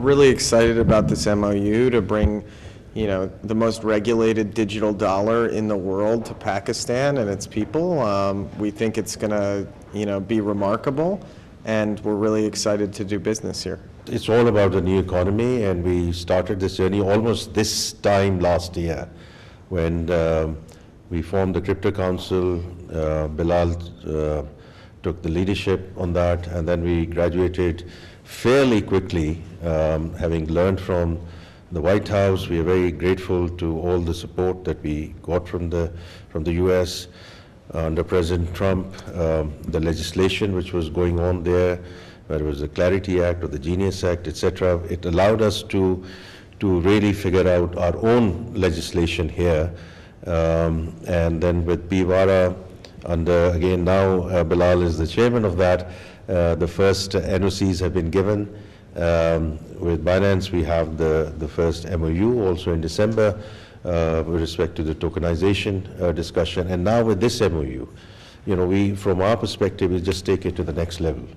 really excited about this MOU to bring, the most regulated digital dollar in the world to Pakistan and its people. We think it's going to, be remarkable, and we're really excited to do business here. It's all about the new economy, and we started this journey almost this time last year when we formed the Crypto Council. Bilal took the leadership on that, and then we graduated fairly quickly, having learned from the White House. We are very grateful to all the support that we got from the US under President Trump. The legislation which was going on there, whether it was the Clarity Act or the Genius Act, etc., it allowed us to really figure out our own legislation here. And then with Piwara, under, again now Bilal is the chairman of that, the first NOCs have been given. With Binance, we have the first MOU also in December with respect to the tokenization discussion. And now with this MOU, we, from our perspective, we just take it to the next level.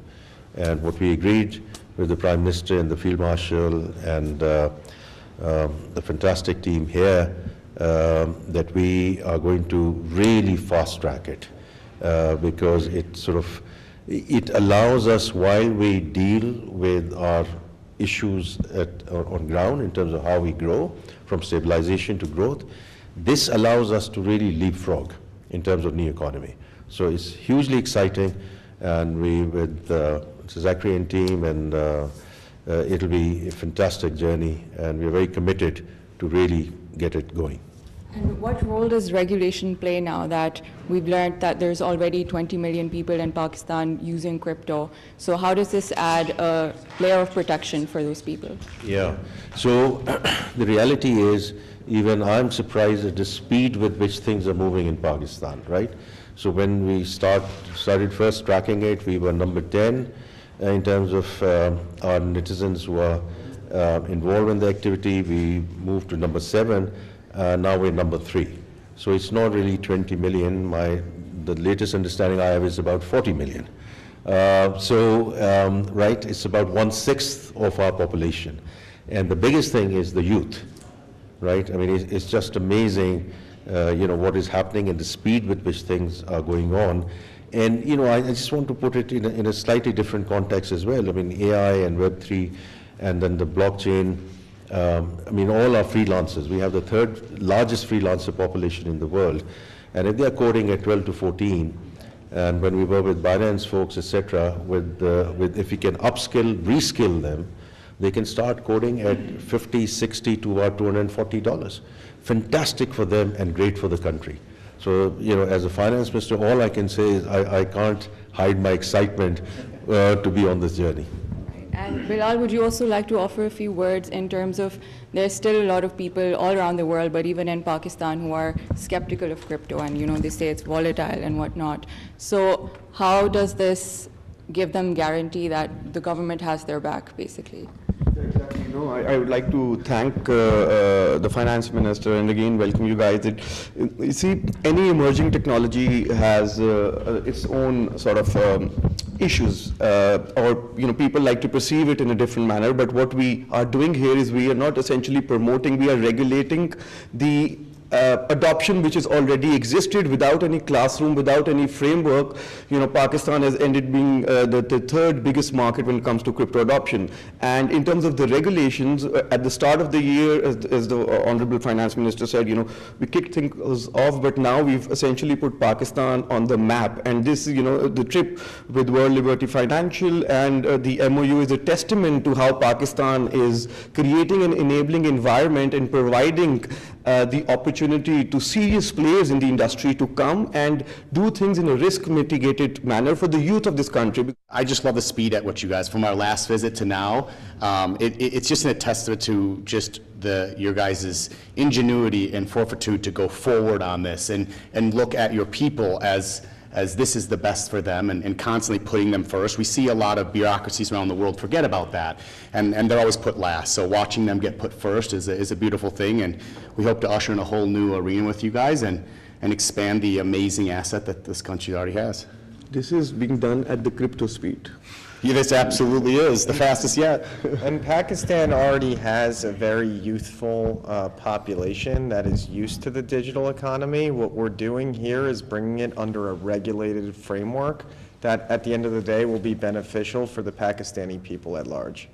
And what we agreed with the Prime Minister and the Field Marshal and the fantastic team here, that we are going to really fast track it because it allows us, while we deal with our issues on ground in terms of how we grow from stabilization to growth, this allows us to really leapfrog in terms of new economy. So it's hugely exciting, and we, with Zachary and team, and it'll be a fantastic journey, and we're very committed to really get it going. And what role does regulation play now that we've learned that there's already 20 million people in Pakistan using crypto? So how does this add a layer of protection for those people? Yeah, so the reality is, even I'm surprised at the speed with which things are moving in Pakistan, right? So when we started first tracking it, we were number 10 in terms of our netizens who are involved in the activity. We moved to number 7. Now we're number 3. So it's not really 20 million. The latest understanding I have is about 40 million. Right, it's about 1/6 of our population. And the biggest thing is the youth, right? I mean, it's just amazing, what is happening and the speed with which things are going on. And, I just want to put it in a slightly different context as well. I mean, AI and Web3 and then the blockchain. All our freelancers, we have the 3rd largest freelancer population in the world, and if they are coding at 12 to 14, and when we work with Binance folks, etc., if we can upskill, reskill them, they can start coding at $50, $60 to about $240. Fantastic for them and great for the country. So, as a finance minister, all I can say is I can't hide my excitement to be on this journey. And Bilal, would you also like to offer a few words in terms of, there's still a lot of people all around the world, but even in Pakistan, who are skeptical of crypto, and they say it's volatile and whatnot. So how does this give them guarantee that the government has their back, basically? Exactly. I would like to thank the finance minister and again welcome you guys. You see, any emerging technology has its own sort of issues, or people like to perceive it in a different manner. But what we are doing here is we are not essentially promoting; we are regulating the adoption which has already existed without any classroom, without any framework. Pakistan has ended being the 3rd biggest market when it comes to crypto adoption. And in terms of the regulations, at the start of the year, as the Honorable Finance Minister said, we kicked things off, but now we've essentially put Pakistan on the map. And this, the trip with World Liberty Financial and the MOU is a testament to how Pakistan is creating an enabling environment and providing the opportunity to serious players in the industry to come and do things in a risk mitigated manner for the youth of this country. I just love the speed at which you guys, from our last visit to now, it's just a testament to just your guys' ingenuity and fortitude to go forward on this and look at your people as this is the best for them, and constantly putting them first. We see a lot of bureaucracies around the world forget about that, and they're always put last. So watching them get put first is a beautiful thing, and we hope to usher in a whole new arena with you guys and expand the amazing asset that this country already has. This is being done at the crypto speed. This absolutely is, the fastest yet. And Pakistan already has a very youthful population that is used to the digital economy. What we're doing here is bringing it under a regulated framework that at the end of the day will be beneficial for the Pakistani people at large.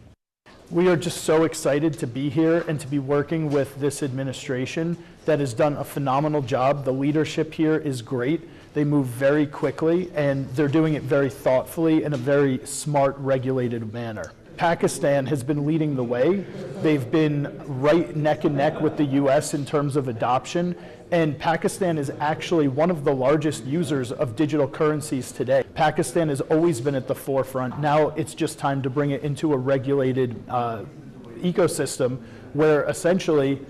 We are just so excited to be here and to be working with this administration that has done a phenomenal job. The leadership here is great. They move very quickly, and they're doing it very thoughtfully in a very smart, regulated manner. Pakistan has been leading the way. They've been right neck and neck with the US in terms of adoption, and Pakistan is actually one of the largest users of digital currencies today. Pakistan has always been at the forefront. Now it's just time to bring it into a regulated ecosystem where essentially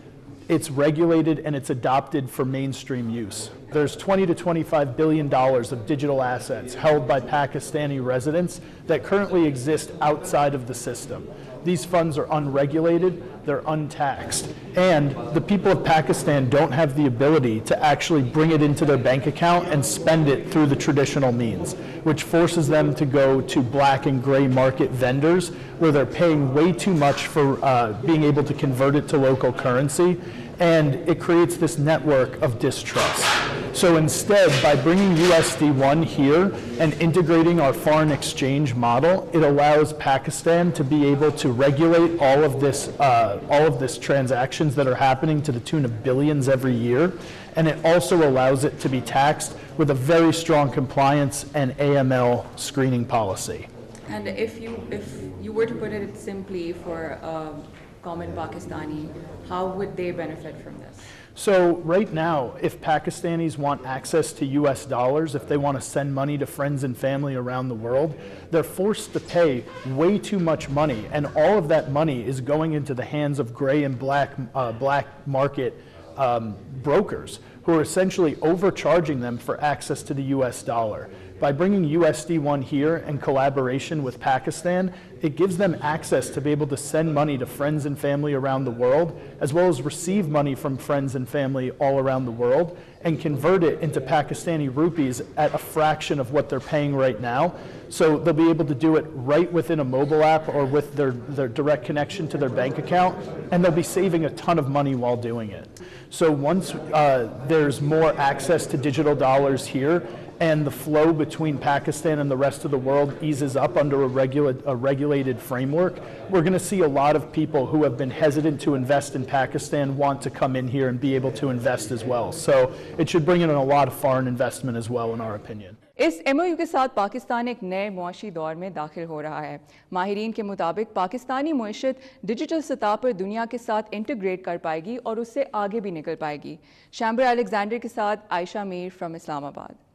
it's regulated and it's adopted for mainstream use. There's $20 to $25 billion of digital assets held by Pakistani residents that currently exist outside of the system. These funds are unregulated, they're untaxed, and the people of Pakistan don't have the ability to actually bring it into their bank account and spend it through the traditional means, which forces them to go to black and gray market vendors where they're paying way too much for being able to convert it to local currency, and it creates this network of distrust. So instead, by bringing USD1 here and integrating our foreign exchange model, it allows Pakistan to be able to regulate all of this transactions that are happening to the tune of billions every year, and it also allows it to be taxed with a very strong compliance and AML screening policy. And if you were to put it simply for a common Pakistani, how would they benefit from this? So right now, if Pakistanis want access to US dollars, if they want to send money to friends and family around the world, they're forced to pay way too much money, and all of that money is going into the hands of gray and black market brokers who are essentially overcharging them for access to the US dollar. By bringing USD1 here in collaboration with Pakistan, it gives them access to be able to send money to friends and family around the world, as well as receive money from friends and family all around the world, and convert it into Pakistani rupees at a fraction of what they're paying right now. So they'll be able to do it right within a mobile app or with their direct connection to their bank account, and they'll be saving a ton of money while doing it. So once there's more access to digital dollars here, and the flow between Pakistan and the rest of the world eases up under a regulated framework, we're going to see a lot of people who have been hesitant to invest in Pakistan want to come in here and be able to invest as well. So it should bring in a lot of foreign investment as well, in our opinion. Us MOU کے ساتھ پاکستان ایک نئے معاشی دور میں داخل ہو رہا ہے. ماہرین کے مطابق پاکستانی معیشت ڈیجیٹل سطح پر دنیا کے ساتھ انٹیگریٹ کر پائے گی اور اس سے آگے بھی نکل پائے گی. شیمبر الیگزینڈر کے ساتھ عائشہ میر فرام اسلام آباد.